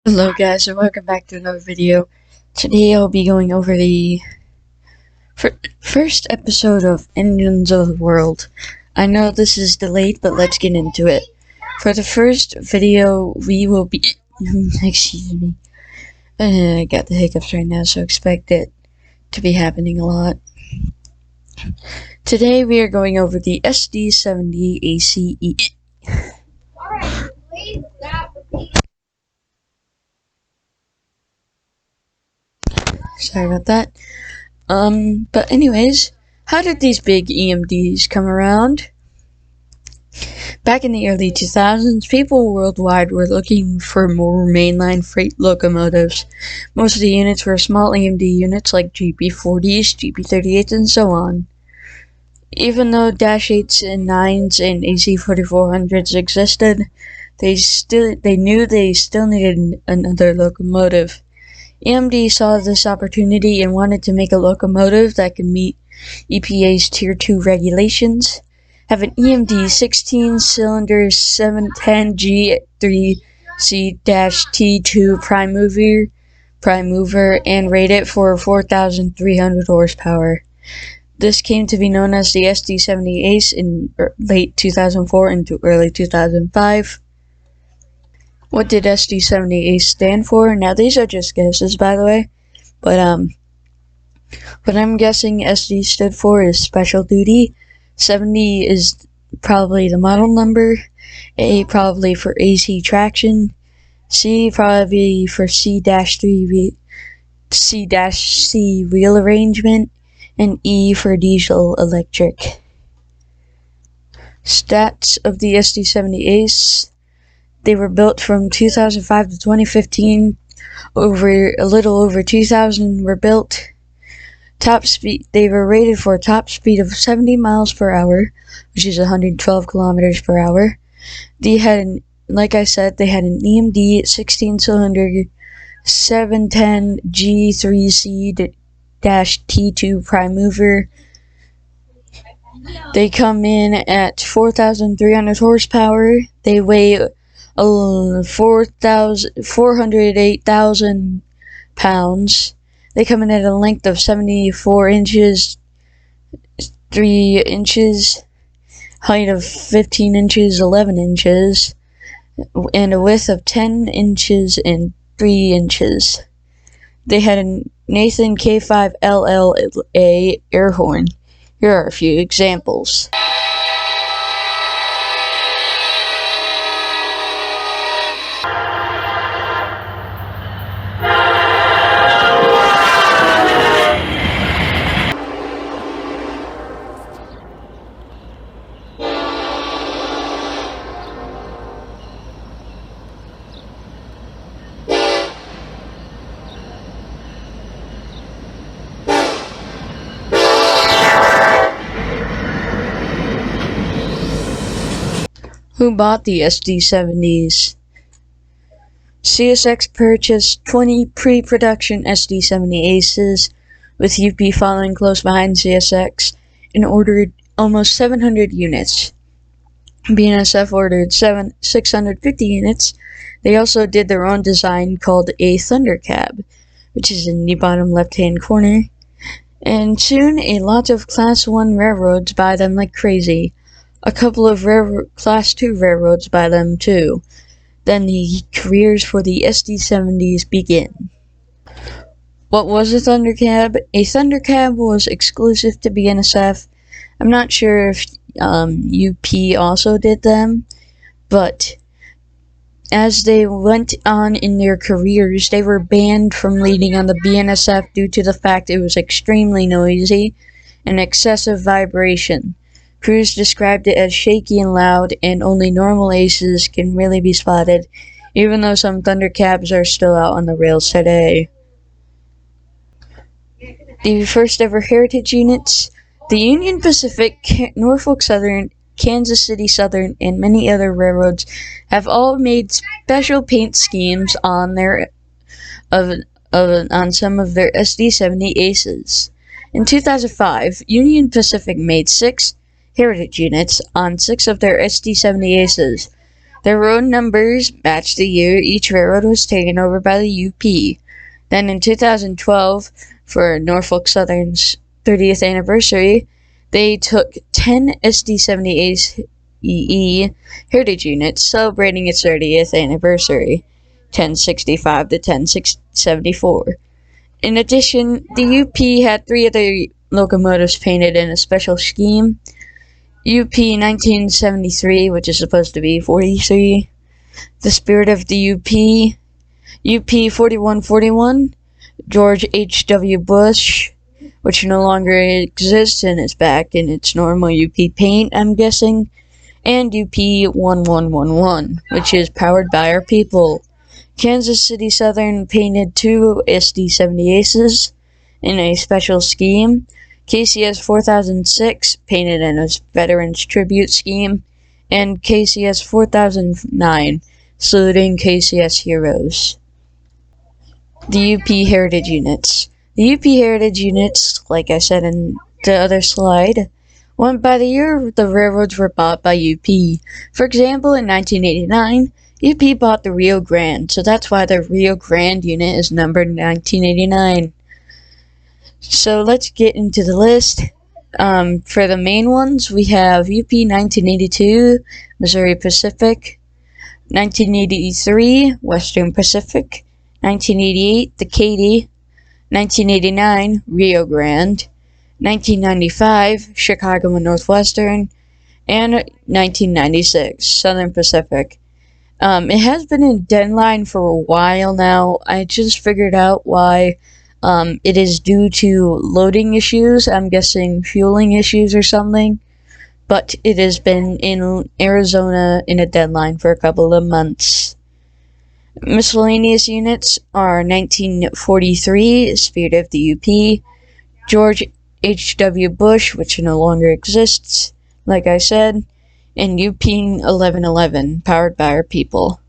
Hello guys and welcome back to another video. Today I'll be going over the first episode of Engines of the World. I know this is delayed, but let's get into it. For the first video we will be excuse me. I got the hiccups right now, so expect it to be happening a lot. Today we are going over the SD70ACe. Alright, please stop repeating. Sorry about that. But anyways, how did these big EMDs come around? Back in the early 2000s, people worldwide were looking for more mainline freight locomotives. Most of the units were small EMD units like GP40s, GP38s, and so on. Even though Dash 8s and 9s and AC4400s existed, they knew they still needed another locomotive. EMD saw this opportunity and wanted to make a locomotive that could meet EPA's Tier 2 regulations, have an EMD 16-cylinder 710G3C-T2 prime mover, and rate it for 4,300 horsepower. This came to be known as the SD70ACe in late 2004 into early 2005. What did SD70ACe stand for? Now these are just guesses, by the way, but what I'm guessing SD stood for is special duty. 70 is probably the model number. A probably for AC traction. C probably for C-3 C-C wheel arrangement, and E for diesel electric. Stats of the SD70ACe. They were built from 2005 to 2015. A little over 2,000 were built. Top speed. They were rated for a top speed of 70 miles per hour, which is 112 kilometers per hour. They had, like I said, they had an EMD 16-cylinder 710 G3C-T2 prime mover. They come in at 4,300 horsepower. They weigh 408,000 pounds. They come in at a length of 74 inches, 3 inches, height of 15 inches, 11 inches, and a width of 10 inches and 3 inches. They had a Nathan K5 LLA air horn. Here are a few examples. Who bought the SD70s? CSX purchased 20 pre-production SD70ACes, with UP following close behind CSX, and ordered almost 700 units. BNSF ordered 650 units. They also did their own design called a Thunder Cab, which is in the bottom left-hand corner. And soon a lot of Class 1 railroads buy them like crazy. A couple of Class 2 railroads buy them too. Then the careers for the SD70s begin. What was a Thunder Cab? A Thunder Cab was exclusive to BNSF. I'm not sure if UP also did them, but as they went on in their careers, they were banned from leading on the BNSF due to the fact it was extremely noisy and excessive vibration. Crews described it as shaky and loud, and only normal aces can really be spotted, even though some Thunder Cabs are still out on the rails today. The first ever heritage units. The Union Pacific, Norfolk Southern, Kansas City Southern, and many other railroads have all made special paint schemes on on some of their SD70ACes. In 2005, Union Pacific made 6 heritage units on 6 of their SD70ACes. Their road numbers matched the year each railroad was taken over by the UP. Then in 2012, for Norfolk Southern's 30th anniversary, they took 10 SD70ACe heritage units celebrating its 30th anniversary, 1065 to 1074. In addition, the UP had 3 other locomotives painted in a special scheme. UP 1973, which is supposed to be 43, the Spirit of the UP 4141, George H.W. Bush, which no longer exists and is back in its normal UP paint, I'm guessing, and UP 1111, which is powered by our people. Kansas City Southern painted 2 SD70ACes in a special scheme. KCS 4006 painted in a Veterans Tribute scheme, and KCS 4009 saluting KCS heroes. The UP Heritage Units. The UP Heritage Units, like I said in the other slide, went by the year the railroads were bought by UP. For example, in 1989, UP bought the Rio Grande, so that's why the Rio Grande unit is numbered 1989. So let's get into the list. For the main ones, we have UP 1982, Missouri Pacific, 1983, Western Pacific, 1988, the Katy, 1989, Rio Grande, 1995, Chicago and Northwestern, and 1996, Southern Pacific. It has been in deadline for a while now. I just figured out why. It is due to loading issues, I'm guessing fueling issues or something, but it has been in Arizona in a deadline for a couple of months. Miscellaneous units are 1943, Spirit of the UP, George H.W. Bush, which no longer exists, like I said, and UP 1111, powered by our people.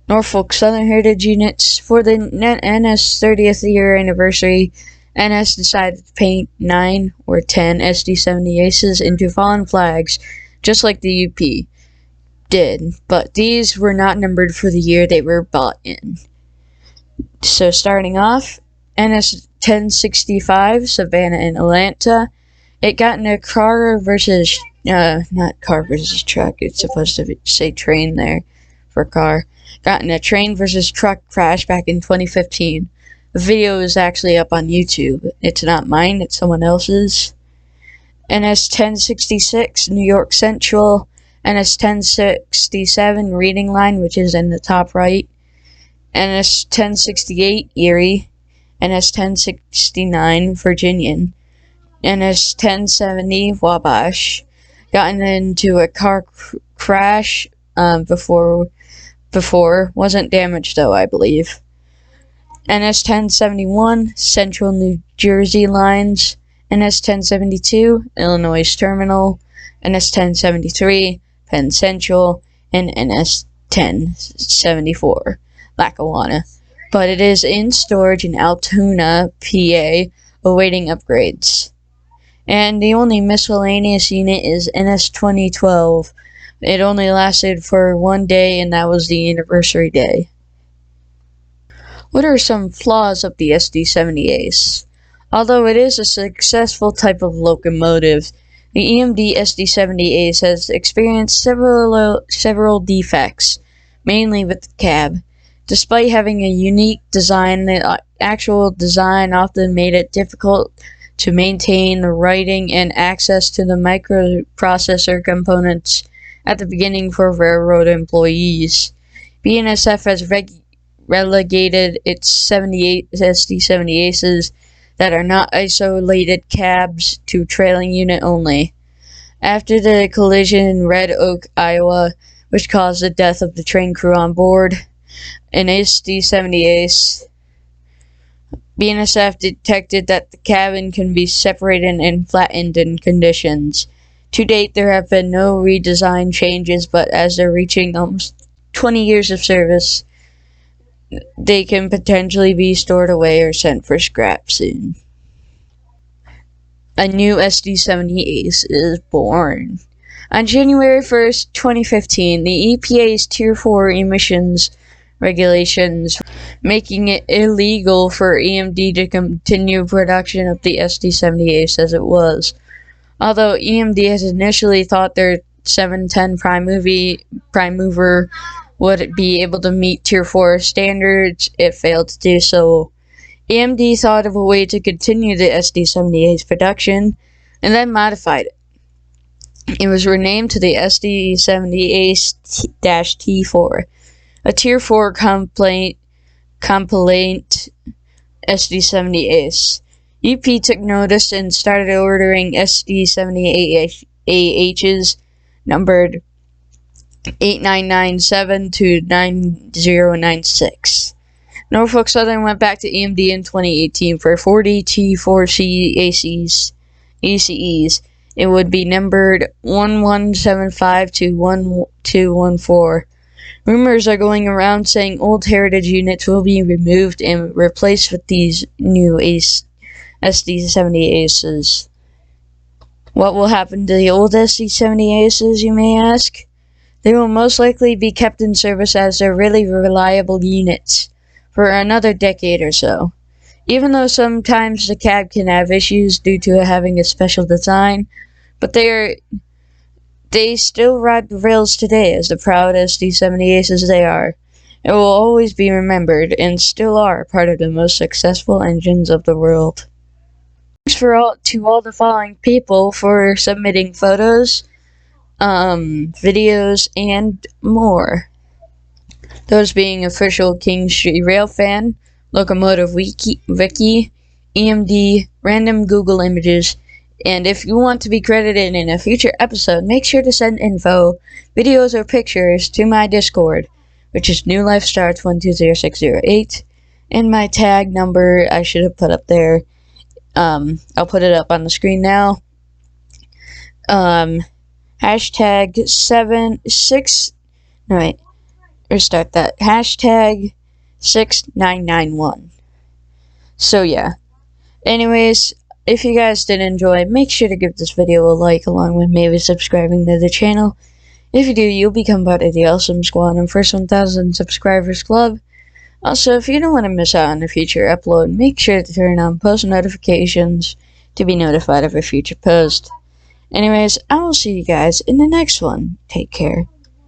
Norfolk Southern Heritage Units. For the NS 30th year anniversary, NS decided to paint 9 or 10 SD70ACes into fallen flags, just like the UP did, but these were not numbered for the year they were bought in. So starting off, NS 1065, Savannah and Atlanta. It got in a car versus, not car versus truck, it's supposed to say train there for car. Got in a train versus truck crash back in 2015. The video is actually up on YouTube. It's not mine, it's someone else's. NS 1066, New York Central. NS 1067, Reading Line, which is in the top right. NS 1068, Erie. NS 1069, Virginian. NS 1070, Wabash. Gotten into a car crash before, wasn't damaged though, I believe. NS 1071, Central New Jersey Lines. NS 1072, Illinois Terminal. NS 1073, Penn Central, and NS 1074, Lackawanna. But it is in storage in Altoona, PA, awaiting upgrades. And the only miscellaneous unit is NS 2012. It only lasted for 1 day, and that was the anniversary day. What are some flaws of the SD70ACe? Although it is a successful type of locomotive, the EMD SD70ACe has experienced several defects, mainly with the cab. Despite having a unique design, the actual design often made it difficult to maintain the writing and access to the microprocessor components at the beginning for railroad employees. BNSF has relegated its 78 SD70ACes that are not isolated cabs to trailing unit only. After the collision in Red Oak, Iowa, which caused the death of the train crew on board, an SD70ACe, BNSF detected that the cabin can be separated and flattened in conditions. To date, there have been no redesign changes, but as they're reaching almost 20 years of service, they can potentially be stored away or sent for scrap soon. A new SD70ACe is born. On January 1st, 2015, the EPA's Tier 4 emissions regulations making it illegal for EMD to continue production of the SD70ACe as it was. Although EMD has initially thought their 710 prime mover would be able to meet Tier 4 standards, it failed to do so. EMD thought of a way to continue the SD70ACe production and then modified it. It was renamed to the SD70ACe-T4, a Tier 4 complaint SD70ACe. UP took notice and started ordering SD70ACes numbered 8997 to 9096. Norfolk Southern went back to EMD in 2018 for 40 T4C ACEs. It would be numbered 1175 to 1214. Rumors are going around saying old heritage units will be removed and replaced with these new SD70ACes. What will happen to the old SD70ACes, you may ask? They will most likely be kept in service as they're really reliable units for another decade or so. Even though sometimes the cab can have issues due to having a special design, but they still ride the rails today as the proud SD70ACes they are. It will always be remembered and still are part of the most successful engines of the world. Thanks to all the following people for submitting photos, videos, and more. Those being official King Street Rail fan, Locomotive Wiki, EMD, random Google images, and if you want to be credited in a future episode, make sure to send info, videos, or pictures to my Discord, which is newlifestars120608, and my tag number I should have put up there. I'll put it up on the screen now. Hashtag 6991. So yeah. Anyways, if you guys did enjoy, make sure to give this video a like along with maybe subscribing to the channel. If you do, you'll become part of the Awesome Squad and first 1,000 subscribers club. Also, if you don't want to miss out on a future upload, make sure to turn on post notifications to be notified of a future post. Anyways, I will see you guys in the next one. Take care.